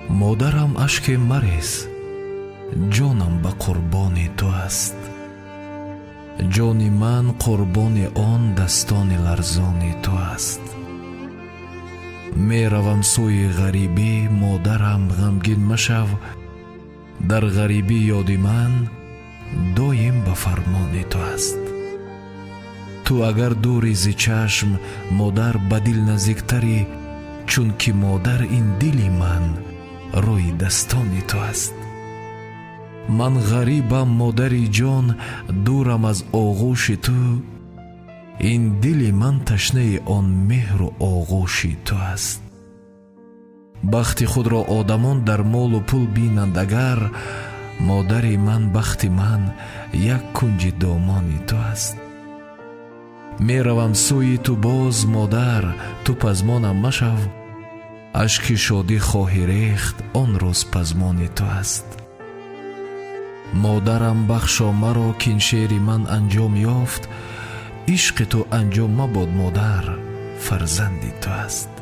модарам ашке марез, ҷонам ба қурбони ту аст. ҷони ман қурбони он дастони ларзони ту аст. меравам сӯи ғарибӣ, модарам ғамгин машав, дар ғарибӣ ёди ман доим ба фармони ту аст. ту агар дури зи чашм, модар ба дил наздиктарӣ, чунки модар ин дили ман рӯи dastoни ту аст. ман ғарибам модари ҷон, дурам аз оғӯши ту, ин дили ман ташнаи он меҳру оғӯши ту аст. бахти худро одамон дар молу пул бинанд агар, модари ман бахти ман як кунҷи домони ту аст. меравам сӯи ту боз, модар, ту пазмонам машав, ашки шодӣ хоҳӣ рехт, он рӯз пазмони ту аст. модарам бахшо маро, кин шеъри ман анҷом ёфт, ишқи ту анҷом мабод модар, фарзанди ту аст.